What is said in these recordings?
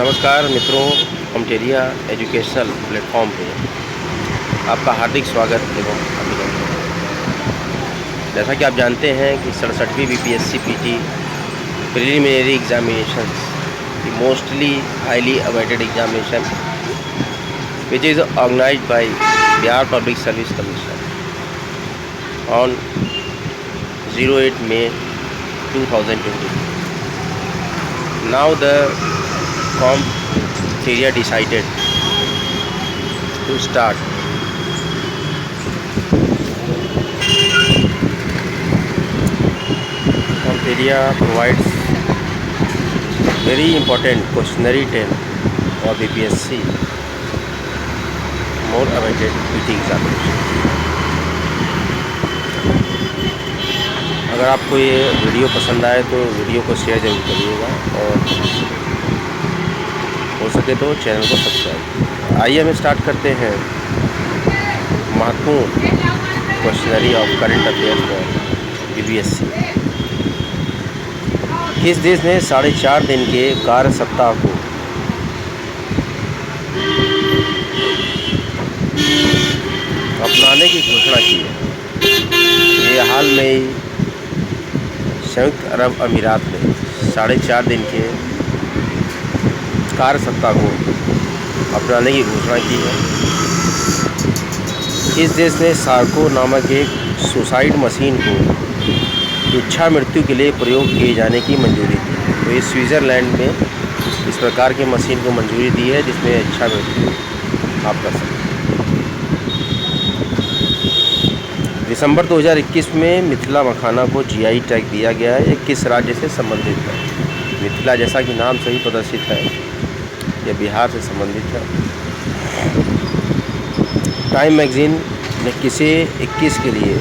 नमस्कार मित्रों, कॉमटेरिया educational platform पे आपका हार्दिक स्वागत एवं अभिनंदन। जैसा कि आप जानते हैं कि 67वीं BPSC PT preliminary examinations the mostly highly awaited examination which is organized by Bihar Public Service Commission on 08 May 2020. Now the Comp decided to start Comp provides very important questionnaire 10 or BPSC more awaited PT examination. अगर आपको ये video पसंद आए तो video को share जरूर करिएगा और हो सके तो चैनल को सब्सक्राइब। आइए हम स्टार्ट करते हैं महत्वपूर्ण questionnaire of current affair for BPSC. किस देश ने 4.5 दिन के कार्य सप्ताह को अपनाने की घोषणा की है? ये हाल में ही संयुक्त अरब अमीरात ने 4.5 दिन के कार्य सप्ताह को अपनाने की घोषणा की है। इस देश ने सार्को नामक एक सुसाइड मशीन को इच्छा मृत्यु के लिए प्रयोग किए जाने की मंजूरी दी है। तो ये स्विट्ज़रलैंड में इस प्रकार के मशीन को मंजूरी दी है जिसमें इच्छा मृत्यु आप कर सकते हैं। दिसंबर 2021 में मिथिला मखाना को जीआई टैग दिया गया है। ये किस राज्य से संबंधित है? मिथिला जैसा कि नाम सही प्रदर्शित है, यह बिहार से संबंधित है। टाइम मैगजीन ने किसे 21 के लिए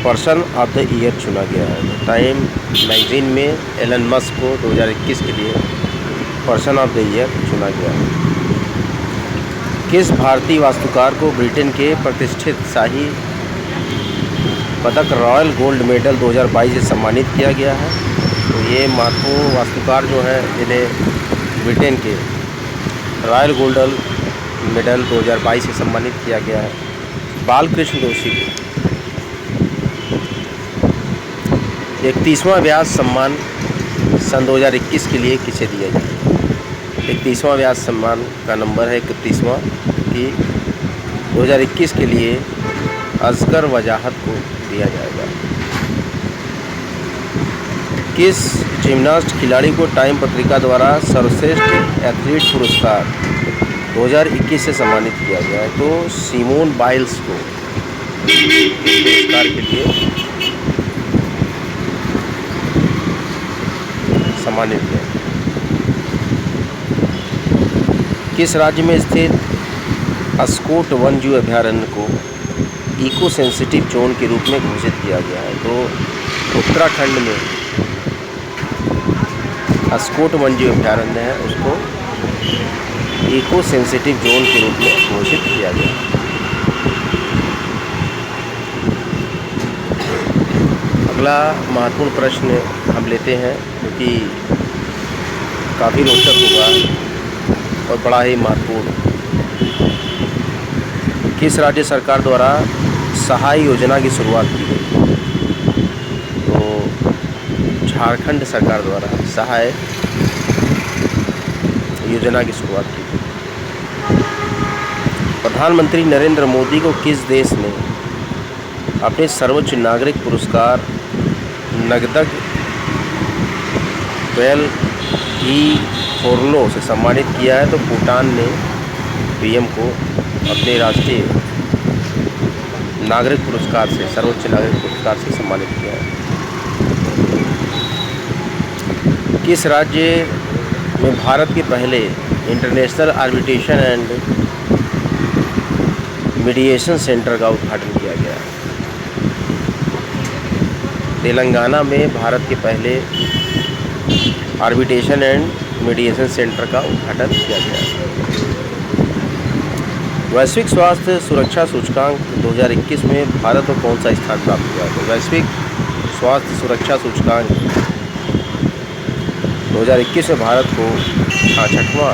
पर्सन ऑफ द ईयर चुना गया है? टाइम मैगजीन में एलन मस्क को 2021 के लिए पर्सन ऑफ द ईयर चुना गया है। किस भारतीय वास्तुकार को ब्रिटेन के प्रतिष्ठित शाही पदक रॉयल गोल्ड मेडल 2022 से सम्मानित किया गया है? तो ये महत्वपूर्ण वास्तुकार जो हैं जिन्हें ब्रिटेन के रॉयल गोल्ड मेडल 2022 से सम्मानित किया गया है। बालकृष्ण दोषी को 31वां व्यास सम्मान सन 2021 के लिए किसे दिया जाएगा? 31वां व्यास सम्मान का नंबर है 31वां कि 2021 के लिए असगर वजाहत को दिया जाएगा। किस जिम्नास्ट खिलाड़ी को टाइम पत्रिका द्वारा सर्वश्रेष्ठ एथलीट पुरस्कार 2021 से सम्मानित किया गया है? तो सिमोन बाइल्स को पुरस्कार के लिए सम्मानित किया। किस राज्य में स्थित अस्कोट वन्यजीव अभयारण्य को इको सेंसिटिव जोन के रूप में घोषित किया गया है? तो उत्तराखंड में अस्कोट वन्यजीव अभयारण्य है, उसको इको सेंसिटिव जोन के रूप में घोषित किया गया है। अगला महत्वपूर्ण प्रश्न हम लेते हैं क्योंकि काफ़ी रोचक होगा और बड़ा ही महत्वपूर्ण। किस राज्य सरकार द्वारा सहाय योजना की शुरुआत की गई? तो झारखंड सरकार द्वारा सहाय योजना की शुरुआत की गई। प्रधानमंत्री नरेंद्र मोदी को किस देश ने अपने सर्वोच्च नागरिक पुरस्कार नगदग 12 ई फोरलो से सम्मानित किया है? तो भूटान ने पीएम को अपने राष्ट्रीय नागरिक पुरस्कार से, सर्वोच्च नागरिक पुरस्कार से सम्मानित किया है। किस राज्य में भारत के पहले international arbitration and mediation centre का उद्घाटन किया गया है? तेलंगाना में भारत के पहले आर्बिट्रेशन एंड मीडिएशन सेंटर का उद्घाटन किया गया है। वैश्विक स्वास्थ्य सुरक्षा सूचकांक 2021 में भारत को कौन सा स्थान प्राप्त हुआ? तो वैश्विक स्वास्थ्य सुरक्षा सूचकांक 2021 में भारत को 66वां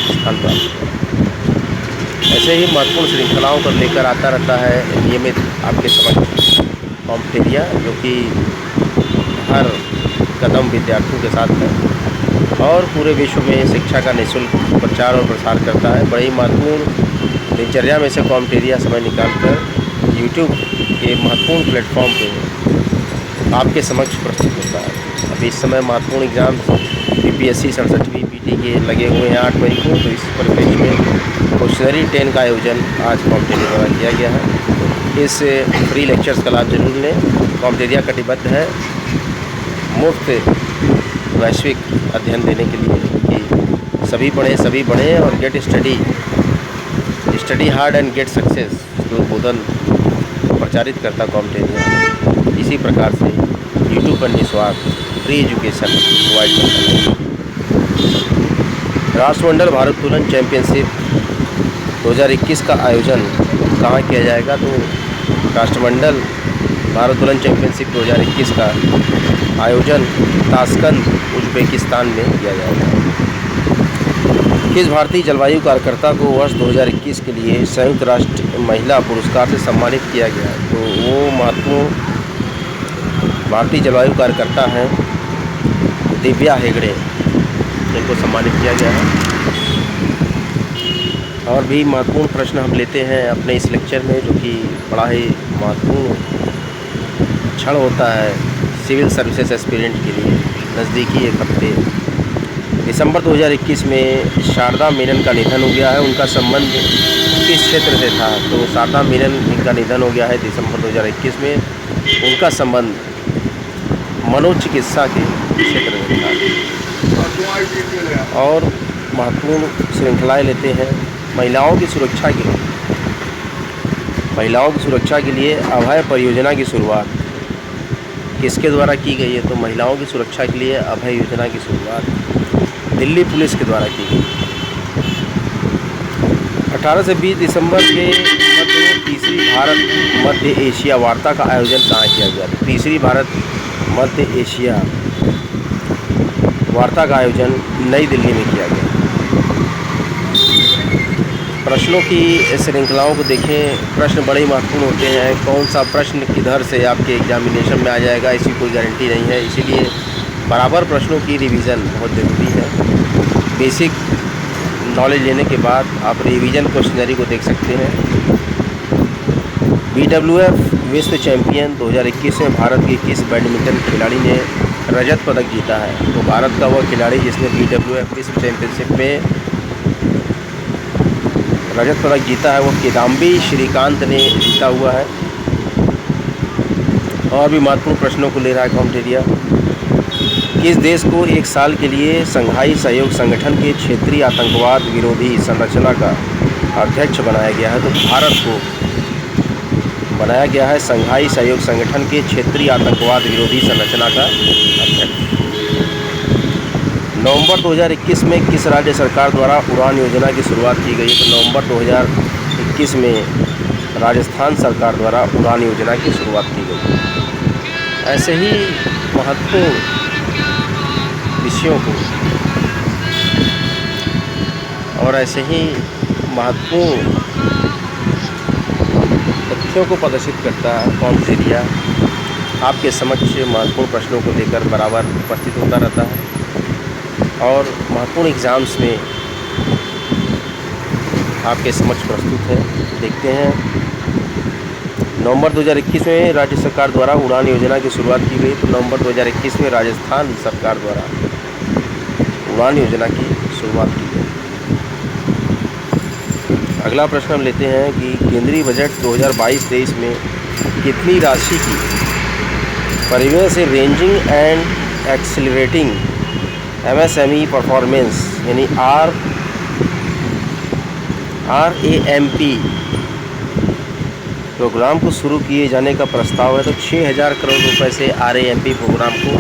स्थान प्राप्त हुआ। ऐसे ही महत्वपूर्ण श्रृंखलाओं को लेकर आता रहता है नियमित आपके समक्ष कॉम्पिटेरिया, जो कि हर कदम विद्यार्थियों के साथ है और पूरे विश्व में शिक्षा का निःशुल्क प्रचार और प्रसार करता है। बड़ी महत्वपूर्ण दिनचर्या में से कॉम्पिटेरिया समय निकालकर यूट्यूब के महत्वपूर्ण प्लेटफॉर्म पे आपके समक्ष प्रस्तुत होता है। अभी इस समय महत्वपूर्ण एग्ज़ाम बीपीएससी 67वीं पीटी के लगे हुए हैं 8 मई को, तो इस परिप्रेक्ष्य में क्वेश्चनरी 10 का आयोजन आज कॉम्पिटेरिया द्वारा किया गया है। इस फ्री लेक्चर्स का लाभ जरूर लें। कॉम्पिटेरिया कटिबद्ध है मुफ्त वैश्विक अध्ययन देने के लिए कि सभी पढ़ें और get study hard and get success, जो उद्बोधन प्रचारित करता कॉम्पिटेरिया। इसी प्रकार से यूट्यूब पर निस्वार्थ फ्री एजुकेशन प्रोवाइड करता है। राष्ट्रमंडल भारोत्तोलन चैंपियनशिप 2021 का आयोजन कहाँ किया जाएगा? तो राष्ट्रमंडल भारोत्तोलन चैंपियनशिप 2021 का आयोजन ताशकंद उज़्बेकिस्तान में किया जाएगा। किस भारतीय जलवायु कार्यकर्ता को वर्ष 2021 के लिए संयुक्त राष्ट्र महिला पुरस्कार से सम्मानित किया गया है? तो वो महत्वपूर्ण भारतीय जलवायु कार्यकर्ता हैं दिव्या हेगड़े, इनको सम्मानित किया गया है। और भी महत्वपूर्ण प्रश्न हम लेते हैं अपने इस लेक्चर में, जो कि बड़ा ही महत्वपूर्ण क्षण होता है सिविल सर्विसेज एस्पिरेंट के लिए। नज़दीकी एक हफ्ते दिसंबर 2021 में शारदा मेनन का निधन हो गया है। उनका संबंध किस क्षेत्र से था? तो शारदा मेनन इनका निधन हो गया है दिसंबर 2021 में। उनका संबंध मनोचिकित्सा के क्षेत्र में था। और महत्वपूर्ण श्रृंखलाएँ लेते हैं महिलाओं की सुरक्षा के लिए अभय परियोजना की शुरुआत किसके द्वारा की गई है? तो महिलाओं की सुरक्षा के लिए अभय योजना की शुरुआत दिल्ली पुलिस के द्वारा की गई। 18 से 20 दिसंबर के मध्य में तीसरी भारत मध्य एशिया वार्ता का आयोजन कहाँ किया गया? तीसरी भारत मध्य एशिया वार्ता का आयोजन नई दिल्ली में किया गया। प्रश्नों की श्रृंखलाओं को देखें। प्रश्न बड़े महत्वपूर्ण होते हैं। कौन सा प्रश्न किधर से आपके एग्जामिनेशन में आ जाएगा, इसकी कोई गारंटी नहीं है। इसीलिए बराबर प्रश्नों की रिवीजन बहुत ज़रूरी है। बेसिक नॉलेज लेने के बाद आप रिवीजन क्वेश्चनरी को देख सकते हैं। BWF विश्व चैंपियन 2021 में भारत के किस बैडमिंटन खिलाड़ी ने रजत पदक जीता है? तो भारत का वह खिलाड़ी जिसने BWF विश्व चैंपियनशिप में रजत पदक जीता है वो किदाम्बी श्रीकांत ने जीता हुआ है। और भी महत्वपूर्ण प्रश्नों को ले रहा है कॉम्पिटेरिया। किस देश को एक साल के लिए संघाई सहयोग संगठन के क्षेत्रीय आतंकवाद विरोधी संरचना का अध्यक्ष बनाया गया है? तो भारत को बनाया गया है संघाई सहयोग संगठन के क्षेत्रीय आतंकवाद विरोधी संरचना का अध्यक्ष। नवंबर 2021 में किस राज्य सरकार द्वारा उड़ान योजना की शुरुआत की गई? तो नवंबर 2021 में राजस्थान सरकार द्वारा उड़ान योजना की शुरुआत की गई। ऐसे ही महत्वपूर्ण विषयों को और ऐसे ही महत्वपूर्ण तथ्यों को प्रदर्शित करता है कॉम्पिटेरिया। आपके समक्ष महत्वपूर्ण प्रश्नों को लेकर बराबर उपस्थित होता रहता है और महत्वपूर्ण एग्ज़ाम्स में आपके समक्ष प्रस्तुत है। देखते हैं नवंबर 2021 में राज्य सरकार द्वारा उड़ान योजना की शुरुआत की गई। तो नवंबर 2021 में राजस्थान सरकार द्वारा उड़ान योजना की शुरुआत की गई। अगला प्रश्न हम लेते हैं कि केंद्रीय बजट 2022-23 में कितनी राशि की परिवहन से ranging and accelerating MSME performance यानी RAMP प्रोग्राम को शुरू किए जाने का प्रस्ताव है? तो 6,000 करोड़ रुपए से RAMP प्रोग्राम को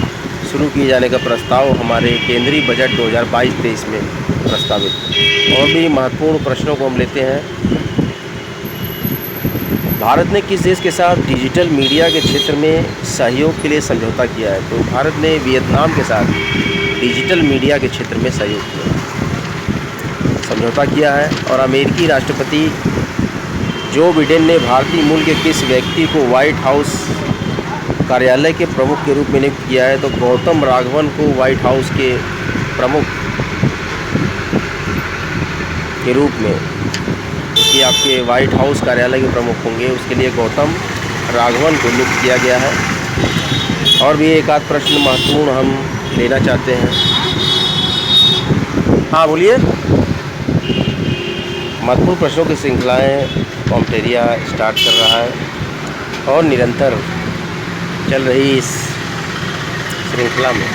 शुरू किए जाने का प्रस्ताव हमारे केंद्रीय बजट 2022-23 में प्रस्तावित है। और भी महत्वपूर्ण प्रश्नों को हम लेते हैं। भारत ने किस देश के साथ डिजिटल मीडिया के क्षेत्र में सहयोग के लिए समझौता किया है? तो भारत ने वियतनाम के साथ डिजिटल मीडिया के क्षेत्र में सहयोग किया, समझौता किया है। और अमेरिकी राष्ट्रपति जो बिडेन ने भारतीय मूल के किस व्यक्ति को व्हाइट हाउस कार्यालय के प्रमुख के रूप में नियुक्त किया है? तो गौतम राघवन को व्हाइट हाउस के प्रमुख के रूप में, कि आपके व्हाइट हाउस कार्यालय के प्रमुख होंगे, उसके लिए गौतम राघवन को नियुक्त किया गया है। और भी एक आध प्रश्न महत्वपूर्ण हम लेना चाहते हैं। हाँ बोलिए। महत्वपूर्ण प्रश्नों की श्रृंखलाएँ कॉम्पटेरिया स्टार्ट कर रहा है और निरंतर चल रही इस श्रृंखला में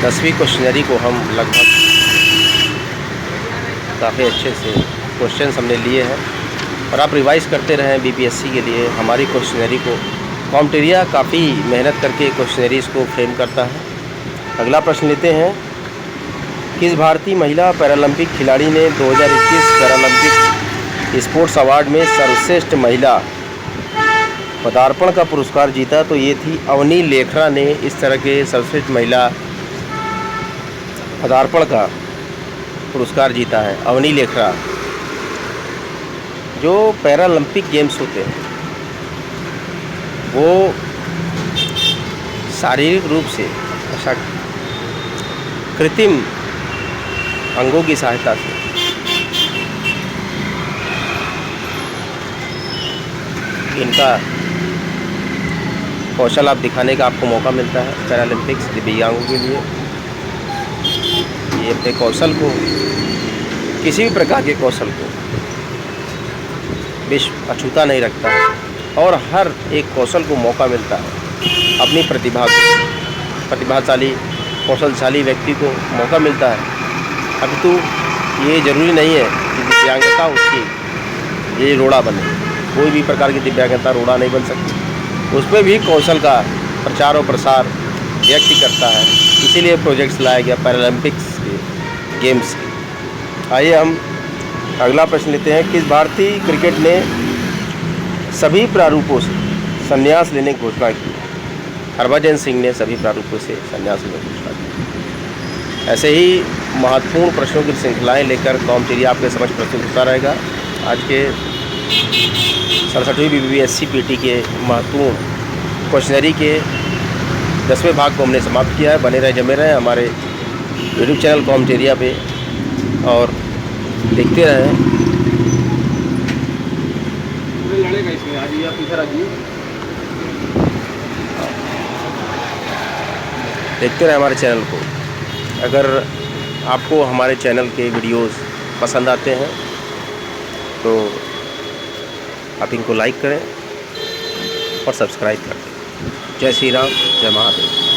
10वीं क्वेश्चनरी को हम लगभग काफ़ी अच्छे से क्वेश्चंस हमने लिए हैं और आप रिवाइज करते रहें बीपीएससी के लिए। हमारी क्वेश्चनरी को कॉम्पटेरिया काफ़ी मेहनत करके क्वेश्चनरीज को फ्रेम करता है। अगला प्रश्न लेते हैं। किस भारतीय महिला पैरालंपिक खिलाड़ी ने 2021 पैरालंपिक स्पोर्ट्स अवार्ड में सर्वश्रेष्ठ महिला पदार्पण का पुरस्कार जीता? तो ये थी अवनी लेखरा ने इस तरह के सर्वश्रेष्ठ महिला पदार्पण का पुरस्कार जीता है। अवनी लेखरा, जो पैरालंपिक गेम्स होते हैं वो शारीरिक रूप से ऐसा कृत्रिम अंगों की सहायता से इनका कौशल आप दिखाने का आपको मौका मिलता है। पैरालंपिक्स दिव्यांगों के लिए ये अपने कौशल को, किसी भी प्रकार के कौशल को विश्व अछूता नहीं रखता है और हर एक कौशल को मौका मिलता है अपनी प्रतिभा को। प्रतिभाशाली कौशलशाली व्यक्ति को मौका मिलता है। अभी तो ये ज़रूरी नहीं है कि दिव्यांगता उसकी ये रोड़ा बने, कोई भी प्रकार की दिव्यांगता रोड़ा नहीं बन सकती, उसमें भी कौशल का प्रचार और प्रसार व्यक्ति करता है। इसीलिए प्रोजेक्ट्स लाया गया पैरालंपिक्स के गेम्स के। आइए हम अगला प्रश्न लेते हैं। किस भारतीय क्रिकेट ने सभी प्रारूपों से संन्यास लेने की घोषणा की? हरभजन सिंह ने सभी प्रारूपों से संन्यास लेने की घोषणा की। ऐसे ही महत्वपूर्ण प्रश्नों की श्रृंखलाएँ लेकर कॉम्पटेरिया आपके समझ प्रस्तुत होता रहेगा। आज के 67वीं बीपीएससी पीटी के महत्वपूर्ण क्वेश्चनरी के 10वें भाग को हमने समाप्त किया है। बने रहे जमे रहे हमारे यूट्यूब चैनल कॉम्पटेरिया पे और देखते रहें। देखते रहें हमारे चैनल को। अगर आपको हमारे चैनल के वीडियोस पसंद आते हैं तो आप इनको लाइक करें और सब्सक्राइब कर दें। जय श्री राम, जय महादेव।